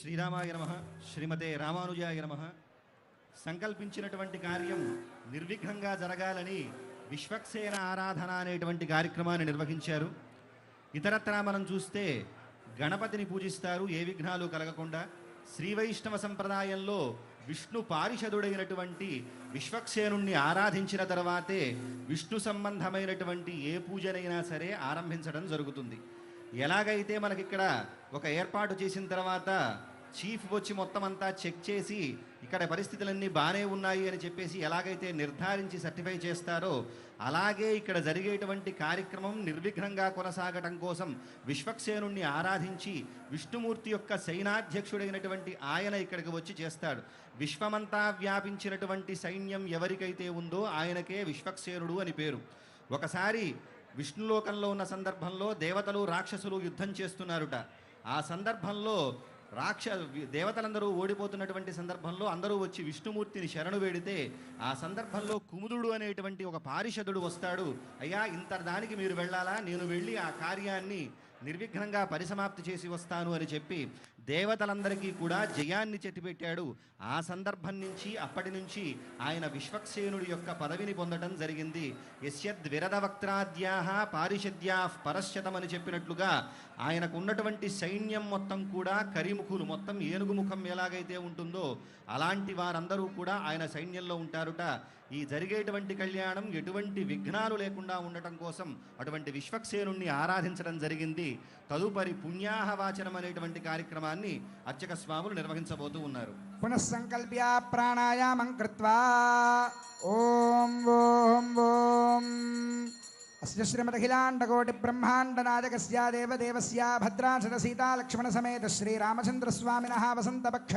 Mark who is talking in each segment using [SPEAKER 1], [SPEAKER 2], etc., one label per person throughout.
[SPEAKER 1] శ్రీరామాయ నమః, శ్రీమతే రామానుజాయ నమః. సంకల్పించినటువంటి కార్యం నిర్విఘ్నంగా జరగాలని విశ్వక్సేన ఆరాధన అనేటువంటి కార్యక్రమాన్ని నిర్వహించారు. ఇతరత్రా మనం చూస్తే గణపతిని పూజిస్తారు ఏ విఘ్నాలు కలగకుండా. శ్రీవైష్ణవ సంప్రదాయంలో విష్ణు పారిషదుడైనటువంటి విశ్వక్సేనుణ్ణి ఆరాధించిన తర్వాతే విష్ణు సంబంధమైనటువంటి ఏ పూజనైనా సరే ఆరంభించడం జరుగుతుంది. ఎలాగైతే మనకిక్కడ ఒక ఏర్పాటు చేసిన తర్వాత చీఫ్ వచ్చి మొత్తం అంతా చెక్ చేసి ఇక్కడ పరిస్థితులన్నీ బాగానే ఉన్నాయి అని చెప్పేసి ఎలాగైతే నిర్ధారించి సర్టిఫై చేస్తారో అలాగే ఇక్కడ జరిగేటువంటి కార్యక్రమం నిర్విఘ్నంగా కొనసాగటం కోసం విశ్వక్సేనుణ్ణి ఆరాధించి విష్ణుమూర్తి యొక్క సైనాధ్యక్షుడైనటువంటి ఆయన ఇక్కడికి వచ్చి చేస్తాడు. విశ్వమంతా వ్యాపించినటువంటి సైన్యం ఎవరికైతే ఉందో ఆయనకే విశ్వక్సేనుడు అని పేరు. ఒకసారి విష్ణులోకంలో ఉన్న సందర్భంలో దేవతలు రాక్షసులు యుద్ధం చేస్తున్నారుట. ఆ సందర్భంలో దేవతలందరూ ఓడిపోతున్నటువంటి సందర్భంలో అందరూ వచ్చి విష్ణుమూర్తిని శరణు వేడితే ఆ సందర్భంలో కుముదుడు అనేటువంటి ఒక పారిషదుడు వస్తాడు. అయ్యా, ఇంత దానికి మీరు వెళ్ళాలా, నేను వెళ్ళి ఆ కార్యాన్ని నిర్విఘ్నంగా పరిసమాప్తి చేసి వస్తాను అని చెప్పి దేవతలందరికీ కూడా జయాన్ని చెట్టిపెట్టాడు. ఆ సందర్భం నుంచి అప్పటి నుంచి ఆయన విశ్వక్సేనుడి యొక్క పదవిని పొందడం జరిగింది. యస్యద్విరదవక్త్రాద్యాః పారిషద్యాః పరశ్శతం అని చెప్పినట్లుగా ఆయనకు ఉన్నటువంటి సైన్యం మొత్తం కూడా కరిముఖులు, మొత్తం ఏనుగు ముఖం ఎలాగైతే ఉంటుందో అలాంటి వారందరూ కూడా ఆయన సైన్యంలో ఉంటారుట. ఈ జరిగేటువంటి కళ్యాణం ఎటువంటి విఘ్నాలు లేకుండా ఉండటం కోసం అటువంటి విశ్వక్సేనుణ్ణి ఆరాధించడం జరిగింది. తదుపరి పుణ్యాహవాచనం అనేటువంటి కార్యక్రమాన్ని అర్చక స్వాములు నిర్వహించబోతూ ఉన్నారు.
[SPEAKER 2] పునఃసంకల్ప్య ప్రాణాయామం కృత్వా ఓం ఓం ఓం అస్య శ్రీమదఖిలాండకోటి బ్రహ్మాండనాయకస్య దేవదేవస్య భద్రాచల సీతా లక్ష్మణ సమేత శ్రీరామచంద్రస్వామినః వసంతపక్ష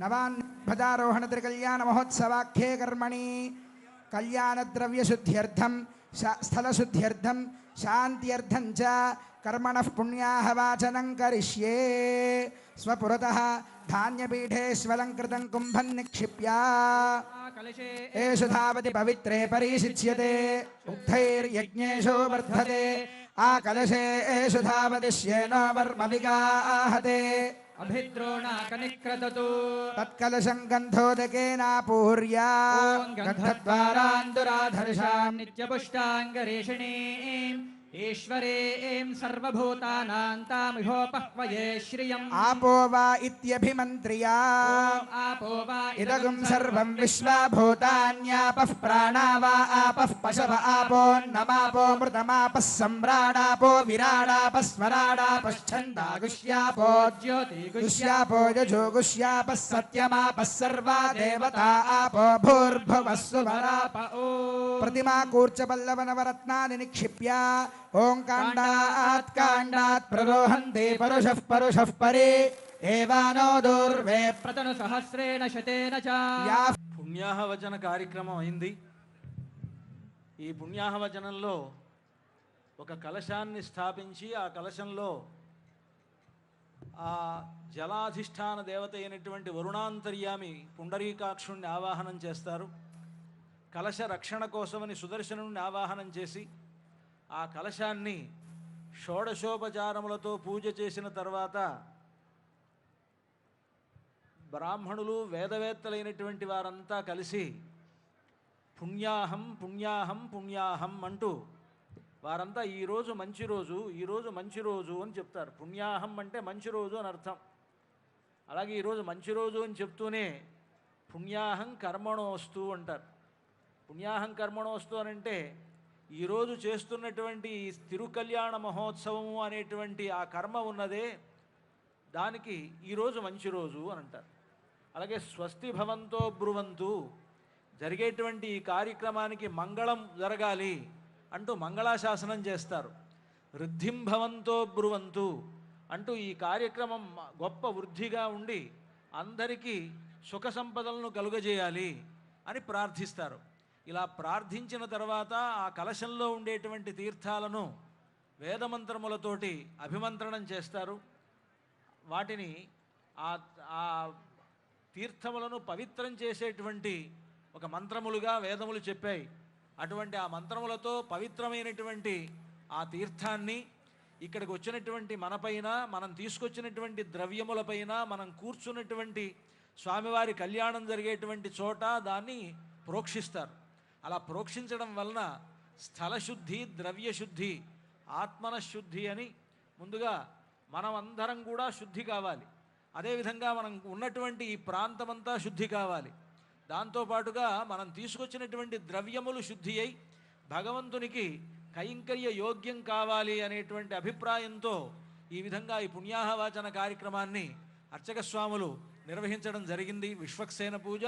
[SPEAKER 2] నవాన్భజారోహణ త్రికళ్యాణ మహోత్సవాఖ్యే కర్మణి కళ్యాణద్రవ్యశుద్ధ్యర్థం స్థలశుద్ధ్యర్థం శాంత్యర్థం చ కర్మణః పుణ్యాహవాచనం కరిష్యే. స్వపురతః ధాన్యపీఠేష్వలంకృతం కుంభం నిక్షిప్య ఏషు ధావతి పవిత్రే పరీషిచ్యతే ఉక్తైర్యజ్ఞేషు వర్ధతే ఆ కలశే ఏషు ధావతి శ్యేనో వర్మ విగాహతే
[SPEAKER 3] అభిద్రోణాకనిక్రదతు
[SPEAKER 2] తత్కలశం గంధోదకేనాపూర్య
[SPEAKER 3] గంధద్వారాందురాధర్షాం నిత్యపుష్టాంగరేషిణీం ఈశ్వరీం సర్వభూతానాం తామిహోపహ్వయే శ్రియం.
[SPEAKER 2] ఆపో వా ఇత్యభిమంత్రియా
[SPEAKER 3] ఆపో వా
[SPEAKER 2] ఇదగుం సర్వం విశ్వభూతాన్యాపః ప్రాణా వా ఆపః పశవ ఆపోన్నమాపో మృతమాపః సమ్రాడాపో విరాడాపః స్వరాడాపశ్చందాగుష్యాపో జ్యోతిగుష్యాపో యజోగుష్యాపః సత్యమాపః సర్వా దేవతా ఆపో భూర్భువః సువరాప. ప్రతిమా కూర్చపల్లవనవరత్నాని నిక్షిప్య ఓం కాండాత్ కాండాత్ ప్రరోహంతే పరుషః పరుషః పరే ఏవానో దూర్వే
[SPEAKER 3] ప్రతను సహస్రేణ శతేన చ.
[SPEAKER 4] పుణ్యాహవచన కార్యక్రమం అయింది. ఈ పుణ్యాహవచనంలో ఒక కలశాన్ని స్థాపించి ఆ కలశంలో ఆ జలాధిష్టాన దేవత అయినటువంటి వరుణాంతర్యామి పుండరీకాక్షుణ్ణి ఆవాహనం చేస్తారు. కలశ రక్షణ కోసమని సుదర్శనుణ్ణి ఆవాహనం చేసి ఆ కలశాన్ని షోడశోపచారములతో పూజ చేసిన తర్వాత బ్రాహ్మణులు వేదవేత్తలైనటువంటి వారంతా కలిసి పుణ్యాహం పుణ్యాహం పుణ్యాహం అంటూ వారంతా ఈరోజు మంచి రోజు, ఈరోజు మంచి రోజు అని చెప్తారు. పుణ్యాహం అంటే మంచి రోజు అని అర్థం. అలాగే ఈరోజు మంచి రోజు అని చెప్తూనే పుణ్యాహం కర్మణోస్తు అంటారు. పుణ్యాహం కర్మణోస్తు అని అంటే ఈరోజు చేస్తున్నటువంటి తిరుకళ్యాణ మహోత్సవము అనేటువంటి ఆ కర్మ ఉన్నదే దానికి ఈరోజు మంచి రోజు అని అంటారు. అలాగే స్వస్తి భవంతో బ్రువంతు, జరిగేటువంటి ఈ కార్యక్రమానికి మంగళం జరగాలి అంటూ మంగళాశాసనం చేస్తారు. వృద్ధిం భవంతో బ్రువంతు అంటూ ఈ కార్యక్రమం గొప్ప వృద్ధిగా ఉండి అందరికీ సుఖ సంపదలను కలుగజేయాలి అని ప్రార్థిస్తారు. ఇలా ప్రార్థించిన తర్వాత ఆ కలశంలో ఉండేటువంటి తీర్థాలను వేదమంత్రములతోటి అభిమంత్రణం చేస్తారు. వాటిని ఆ తీర్థములను పవిత్రం చేసేటువంటి ఒక మంత్రములుగా వేదములు చెప్పాయి. అటువంటి ఆ మంత్రములతో పవిత్రమైనటువంటి ఆ తీర్థాన్ని ఇక్కడికి వచ్చినటువంటి మనపైన, మనం తీసుకొచ్చినటువంటి ద్రవ్యములపైన, మనం కూర్చున్నటువంటి స్వామివారి కళ్యాణం జరిగేటువంటి చోట దాన్ని ప్రోక్షిస్తారు. అలా ప్రోక్షించడం వలన స్థలశుద్ధి, ద్రవ్యశుద్ధి, ఆత్మనశుద్ధి అని ముందుగా మనం అందరం కూడా శుద్ధి కావాలి. అదేవిధంగా మనం ఉన్నటువంటి ఈ ప్రాంతమంతా శుద్ధి కావాలి. దాంతోపాటుగా మనం తీసుకొచ్చినటువంటి ద్రవ్యములు శుద్ధి అయి భగవంతునికి కైంకర్య యోగ్యం కావాలి అనేటువంటి అభిప్రాయంతో ఈ విధంగా ఈ పుణ్యాహవాచన కార్యక్రమాన్ని అర్చక స్వాములు నిర్వహించడం జరిగింది. విశ్వక్సేన పూజ